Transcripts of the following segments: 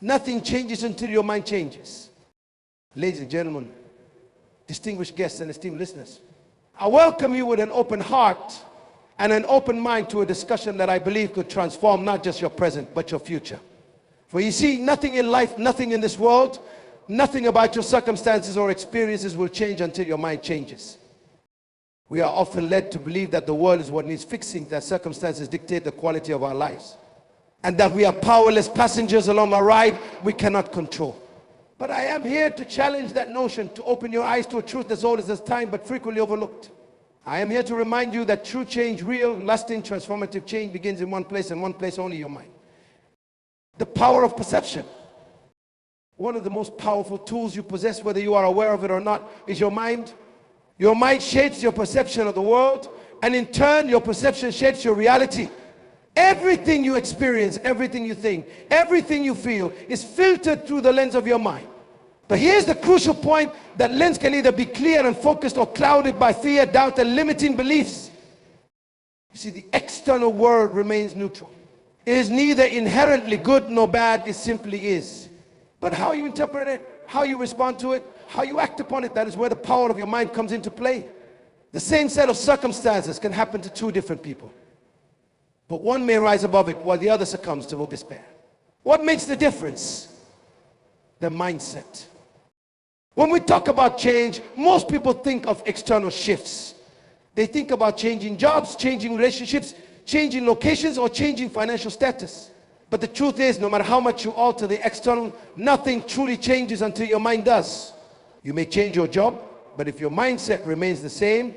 Nothing changes until your mind changes. Ladies and gentlemen, distinguished guests and esteemed listeners, I welcome you with an open heart and an open mind to a discussion that I believe could transform not just your present, but your future. For you see, nothing in life, nothing in this world, nothing about your circumstances or experiences will change until your mind changes. We are often led to believe that the world is what needs fixing, that circumstances dictate the quality of our lives, and that we are powerless passengers along a ride we cannot control. But I am here to challenge that notion, to open your eyes to a truth that's old as time but frequently overlooked. I am here to remind you that true change, real, lasting, transformative change begins in one place, and one place only: your mind. The power of perception. One of the most powerful tools you possess, whether you are aware of it or not, is your mind. Your mind shapes your perception of the world, and in turn, your perception shapes your reality. Everything you experience, everything you think, everything you feel is filtered through the lens of your mind. But here's the crucial point: that lens can either be clear and focused or clouded by fear, doubt, and limiting beliefs. You see, the external world remains neutral. It is neither inherently good nor bad, it simply is. But how you interpret it, how you respond to it, how you act upon it, that is where the power of your mind comes into play. The same set of circumstances can happen to two different people, but one may rise above it while the other succumbs to despair. What makes the difference? The mindset. When we talk about change, most people think of external shifts. They think about changing jobs, changing relationships, changing locations, or changing financial status. But the truth is, no matter how much you alter the external, nothing truly changes until your mind does. You may change your job, but if your mindset remains the same,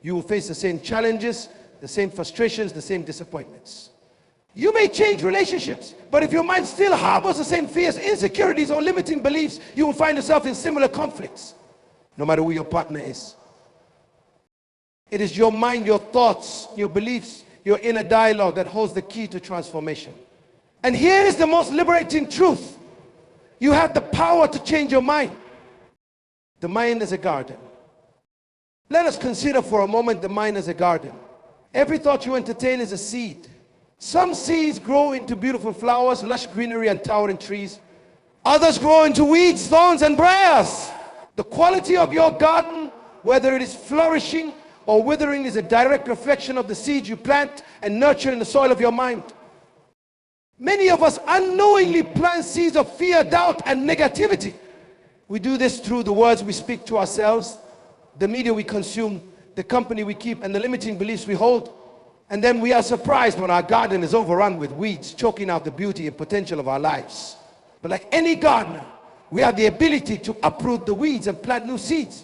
you will face the same challenges, the same frustrations, the same disappointments. You may change relationships, but if your mind still harbors the same fears, insecurities, or limiting beliefs, you will find yourself in similar conflicts, no matter who your partner is. It is your mind, your thoughts, your beliefs, your inner dialogue that holds the key to transformation. And here is the most liberating truth: you have the power to change your mind. The mind is a garden. Let us consider for a moment the mind as a garden. Every thought you entertain is a seed. Some seeds grow into beautiful flowers, lush greenery, and towering trees. Others grow into weeds, thorns, and briars. The quality of your garden, whether it is flourishing or withering, is a direct reflection of the seeds you plant and nurture in the soil of your mind. Many of us unknowingly plant seeds of fear, doubt, and negativity. We do this through the words we speak to ourselves, the media we consume, the company we keep, and the limiting beliefs we hold. And then we are surprised when our garden is overrun with weeds, choking out the beauty and potential of our lives. But like any gardener, we have the ability to uproot the weeds and plant new seeds.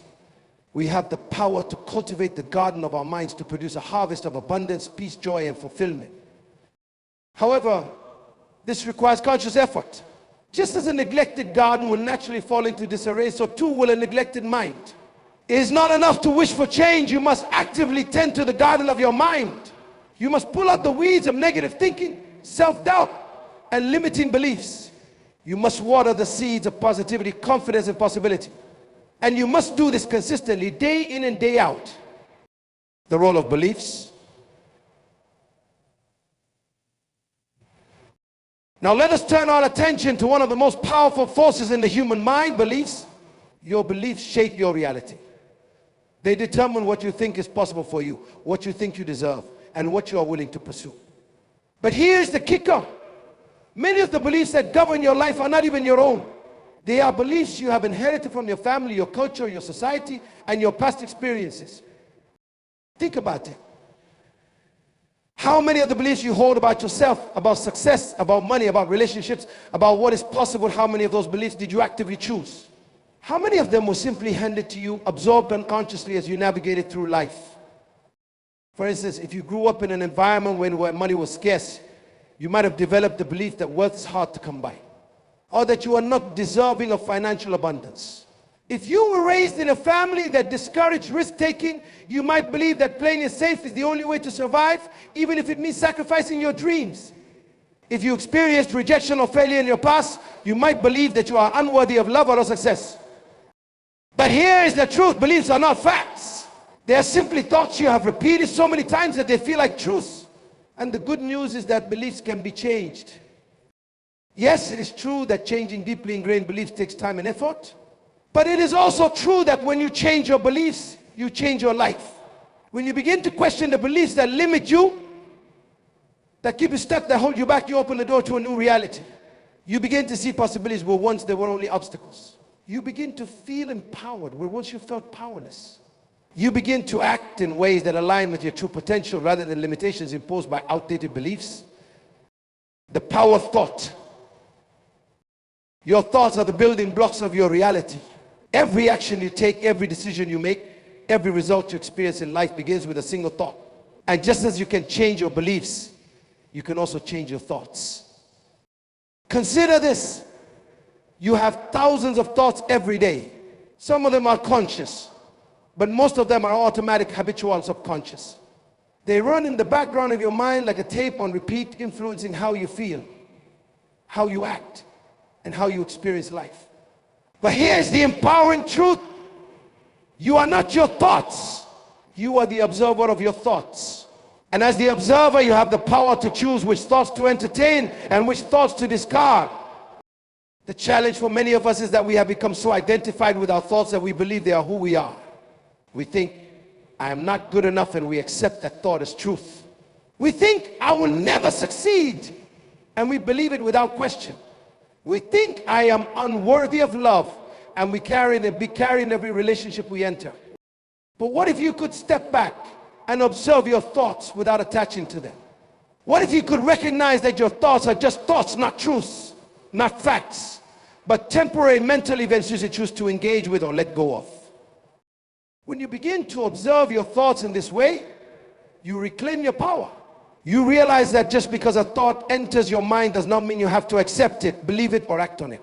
We have the power to cultivate the garden of our minds to produce a harvest of abundance, peace, joy, and fulfillment. However, this requires conscious effort. Just as a neglected garden will naturally fall into disarray, so too will a neglected mind. It is not enough to wish for change. You must actively tend to the garden of your mind. You must pull out the weeds of negative thinking, self-doubt, and limiting beliefs. You must water the seeds of positivity, confidence, and possibility. And you must do this consistently, day in and day out. The role of beliefs. Now let us turn our attention to one of the most powerful forces in the human mind: beliefs. Your beliefs shape your reality. They determine what you think is possible for you, what you think you deserve, and what you are willing to pursue. But here's the kicker: many of the beliefs that govern your life are not even your own. They are beliefs you have inherited from your family, your culture, your society, and your past experiences. Think about it. How many of the beliefs you hold about yourself, about success, about money, about relationships, about what is possible, how many of those beliefs did you actively choose? How many of them were simply handed to you, absorbed unconsciously as you navigated through life? For instance, if you grew up in an environment where money was scarce, you might have developed the belief that wealth is hard to come by, or that you are not deserving of financial abundance. If you were raised in a family that discouraged risk-taking, you might believe that playing it safe is the only way to survive, even if it means sacrificing your dreams. If you experienced rejection or failure in your past, you might believe that you are unworthy of love or success. But here is the truth: beliefs are not facts. They are simply thoughts you have repeated so many times that they feel like truths. And the good news is that beliefs can be changed. Yes, it is true that changing deeply ingrained beliefs takes time and effort. But it is also true that when you change your beliefs, you change your life. When you begin to question the beliefs that limit you, that keep you stuck, that hold you back, you open the door to a new reality. You begin to see possibilities where once there were only obstacles. You begin to feel empowered where once you felt powerless. You begin to act in ways that align with your true potential rather than limitations imposed by outdated beliefs. The power of thought. Your thoughts are the building blocks of your reality. Every action you take, every decision you make, every result you experience in life begins with a single thought. And just as you can change your beliefs, you can also change your thoughts. Consider this. You have thousands of thoughts every day. Some of them are conscious, but most of them are automatic, habitual, subconscious. They run in the background of your mind like a tape on repeat, influencing how you feel, how you act, and how you experience life. But here's the empowering truth. You are not your thoughts. You are the observer of your thoughts. And as the observer, you have the power to choose which thoughts to entertain and which thoughts to discard. The challenge for many of us is that we have become so identified with our thoughts that we believe they are who we are. We think, I am not good enough, and we accept that thought as truth. We think, I will never succeed, and we believe it without question. We think, I am unworthy of love, and we carry in every relationship we enter. But what if you could step back and observe your thoughts without attaching to them? What if you could recognize that your thoughts are just thoughts, not truths, not facts, but temporary mental events you should choose to engage with or let go of? When you begin to observe your thoughts in this way, you reclaim your power. You realize that just because a thought enters your mind does not mean you have to accept it, believe it, or act on it.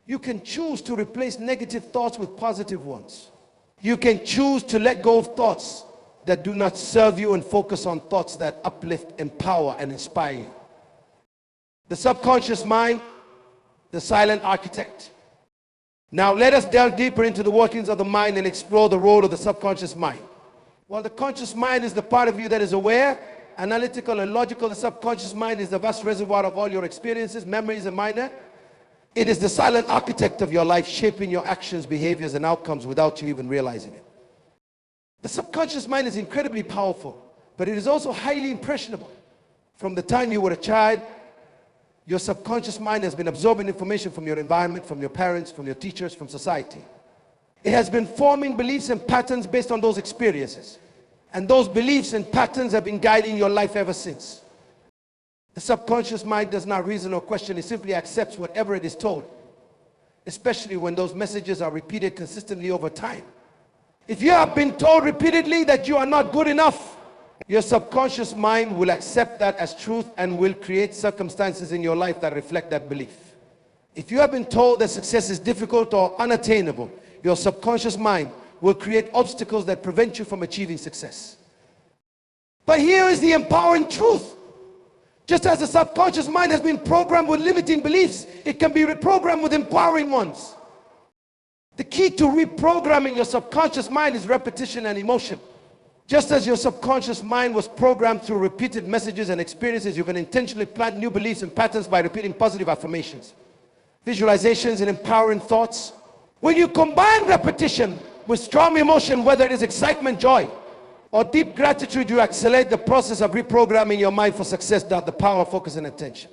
You can choose to replace negative thoughts with positive ones. You can choose to let go of thoughts that do not serve you and focus on thoughts that uplift, empower, and inspire you. The subconscious mind, the silent architect. Now let us delve deeper into the workings of the mind and explore the role of the subconscious mind. While the conscious mind is the part of you that is aware, analytical, and logical, the subconscious mind is the vast reservoir of all your experiences, memories, and mind. It is the silent architect of your life, shaping your actions, behaviors, and outcomes without you even realizing it. The subconscious mind is incredibly powerful, but it is also highly impressionable. From the time you were a child, your subconscious mind has been absorbing information from your environment, from your parents, from your teachers, from society. It has been forming beliefs and patterns based on those experiences. And those beliefs and patterns have been guiding your life ever since. The subconscious mind does not reason or question. It simply accepts whatever it is told, especially when those messages are repeated consistently over time. If you have been told repeatedly that you are not good enough, your subconscious mind will accept that as truth and will create circumstances in your life that reflect that belief. If you have been told that success is difficult or unattainable, your subconscious mind will create obstacles that prevent you from achieving success. But here is the empowering truth. Just as the subconscious mind has been programmed with limiting beliefs, it can be reprogrammed with empowering ones. The key to reprogramming your subconscious mind is repetition and emotion. Just as your subconscious mind was programmed through repeated messages and experiences, you can intentionally plant new beliefs and patterns by repeating positive affirmations, visualizations, and empowering thoughts. When you combine repetition with strong emotion, whether it is excitement, joy, or deep gratitude, you accelerate the process of reprogramming your mind for success without the power, focus, and attention.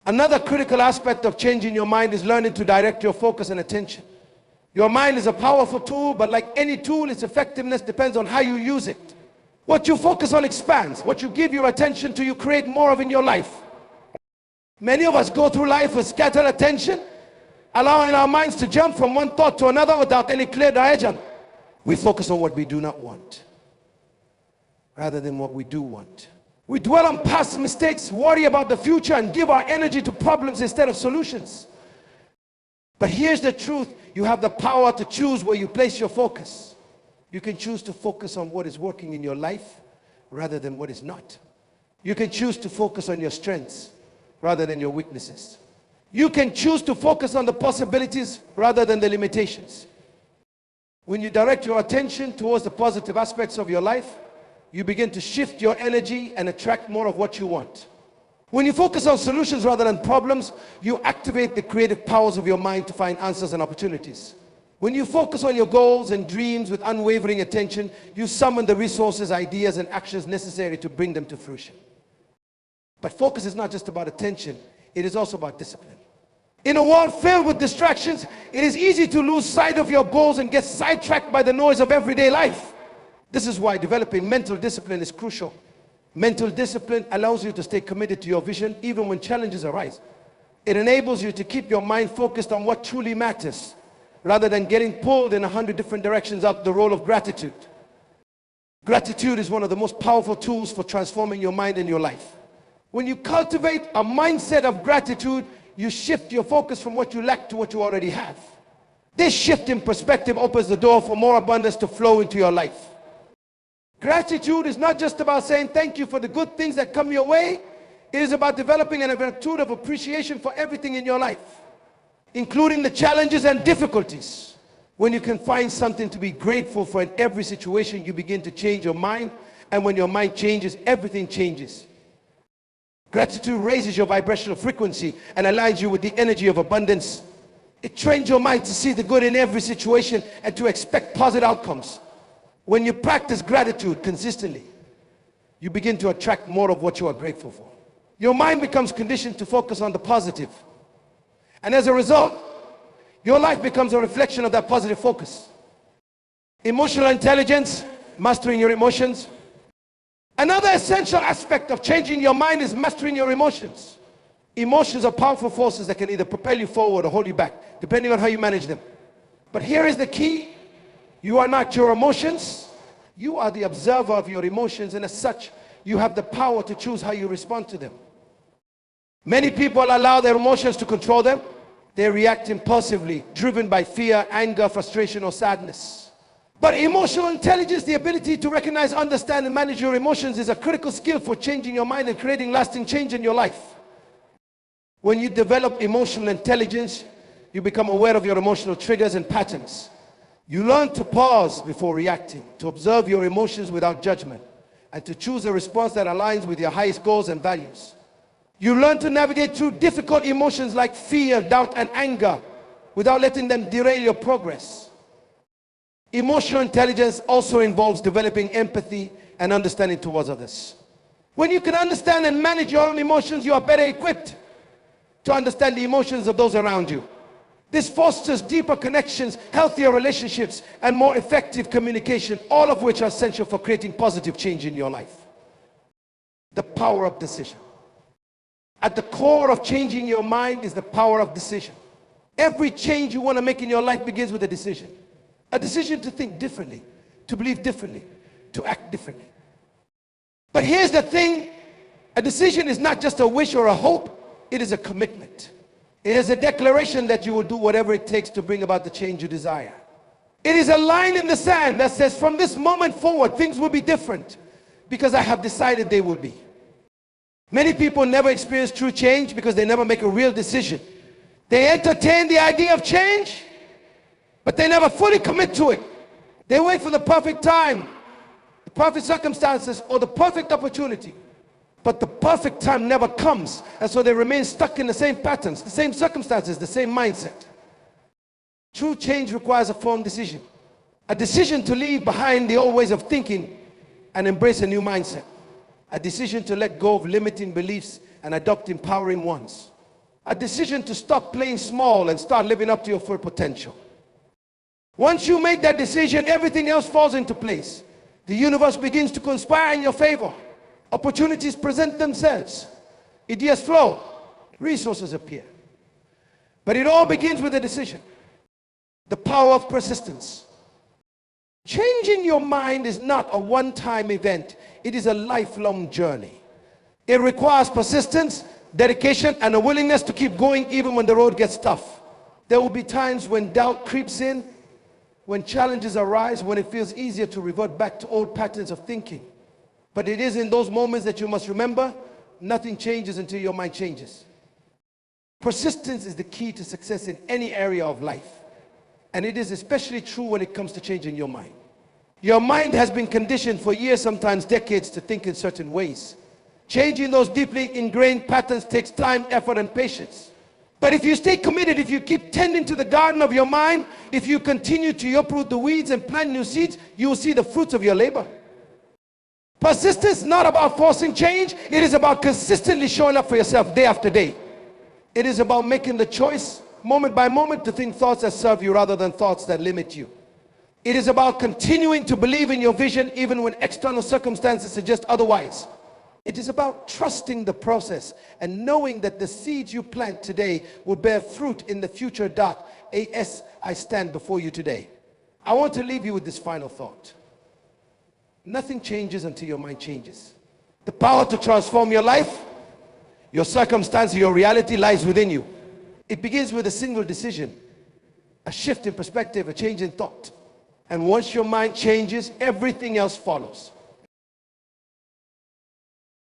Another critical aspect of changing your mind is learning to direct your focus and attention. Your mind is a powerful tool, but like any tool, its effectiveness depends on how you use it. What you focus on expands. What you give your attention to, you create more of in your life. Many of us go through life with scattered attention, allowing our minds to jump from one thought to another without any clear direction. We focus on what we do not want, rather than what we do want. We dwell on past mistakes, worry about the future, and give our energy to problems instead of solutions. But here's the truth. You have the power to choose where you place your focus. You can choose to focus on what is working in your life rather than what is not. You can choose to focus on your strengths rather than your weaknesses. You can choose to focus on the possibilities rather than the limitations. When you direct your attention towards the positive aspects of your life, you begin to shift your energy and attract more of what you want. When you focus on solutions rather than problems, you activate the creative powers of your mind to find answers and opportunities. When you focus on your goals and dreams with unwavering attention, you summon the resources, ideas, and actions necessary to bring them to fruition. But focus is not just about attention, it is also about discipline. In a world filled with distractions, it is easy to lose sight of your goals and get sidetracked by the noise of everyday life. This is why developing mental discipline is crucial. Mental discipline allows you to stay committed to your vision even when challenges arise. It enables you to keep your mind focused on what truly matters, rather than getting pulled in 100 different directions out the role of gratitude. Gratitude is one of the most powerful tools for transforming your mind and your life. When you cultivate a mindset of gratitude, you shift your focus from what you lack to what you already have. This shift in perspective opens the door for more abundance to flow into your life. Gratitude is not just about saying thank you for the good things that come your way. It is about developing an attitude of appreciation for everything in your life, including the challenges and difficulties. When you can find something to be grateful for in every situation, you begin to change your mind, and when your mind changes, everything changes. Gratitude raises your vibrational frequency and aligns you with the energy of abundance. It trains your mind to see the good in every situation and to expect positive outcomes. When you practice gratitude consistently, you begin to attract more of what you are grateful for. Your mind becomes conditioned to focus on the positive. And as a result, your life becomes a reflection of that positive focus. Emotional intelligence, mastering your emotions. Another essential aspect of changing your mind is mastering your emotions. Emotions are powerful forces that can either propel you forward or hold you back, depending on how you manage them. But here is the key. You are not your emotions. You are the observer of your emotions, and as such, you have the power to choose how you respond to them. Many people allow their emotions to control them. They react impulsively, driven by fear, anger, frustration, or sadness. But emotional intelligence, the ability to recognize, understand, and manage your emotions, is a critical skill for changing your mind and creating lasting change in your life. When you develop emotional intelligence, you become aware of your emotional triggers and patterns. You learn to pause before reacting, to observe your emotions without judgment, and to choose a response that aligns with your highest goals and values. You learn to navigate through difficult emotions like fear, doubt, and anger without letting them derail your progress. Emotional intelligence also involves developing empathy and understanding towards others. When you can understand and manage your own emotions, you are better equipped to understand the emotions of those around you. This fosters deeper connections, healthier relationships, and more effective communication, all of which are essential for creating positive change in your life. The power of decision. At the core of changing your mind is the power of decision. Every change you want to make in your life begins with a decision. A decision to think differently, to believe differently, to act differently. But here's the thing, a decision is not just a wish or a hope, it is a commitment. It is a declaration that you will do whatever it takes to bring about the change you desire. It is a line in the sand that says, from this moment forward, things will be different because I have decided they will be. Many people never experience true change because they never make a real decision. They entertain the idea of change, but they never fully commit to it. They wait for the perfect time, the perfect circumstances, or the perfect opportunity. But the perfect time never comes, and so they remain stuck in the same patterns, the same circumstances, the same mindset. True change requires a firm decision. A decision to leave behind the old ways of thinking and embrace a new mindset. A decision to let go of limiting beliefs and adopt empowering ones. A decision to stop playing small and start living up to your full potential. Once you make that decision, everything else falls into place. The universe begins to conspire in your favor. Opportunities present themselves. Ideas flow. Resources appear. But it all begins with a decision. The power of persistence. Changing your mind is not a one-time event. It is a lifelong journey. It requires persistence, dedication, and a willingness to keep going even when the road gets tough. There will be times when doubt creeps in, when challenges arise, when it feels easier to revert back to old patterns of thinking. But it is in those moments that you must remember, nothing changes until your mind changes. Persistence is the key to success in any area of life. And it is especially true when it comes to changing your mind. Your mind has been conditioned for years, sometimes decades, to think in certain ways. Changing those deeply ingrained patterns takes time, effort, and patience. But if you stay committed, if you keep tending to the garden of your mind, if you continue to uproot the weeds and plant new seeds, you will see the fruits of your labor. Persistence is not about forcing change. It is about consistently showing up for yourself day after day. It is about making the choice moment by moment to think thoughts that serve you rather than thoughts that limit you. It is about continuing to believe in your vision even when external circumstances suggest otherwise. It is about trusting the process and knowing that the seeds you plant today will bear fruit in the future. As I stand before you today. I want to leave you with this final thought. Nothing changes until your mind changes. The power to transform your life, your circumstance, your reality lies within you. It begins with a single decision, a shift in perspective, a change in thought. And once your mind changes, everything else follows.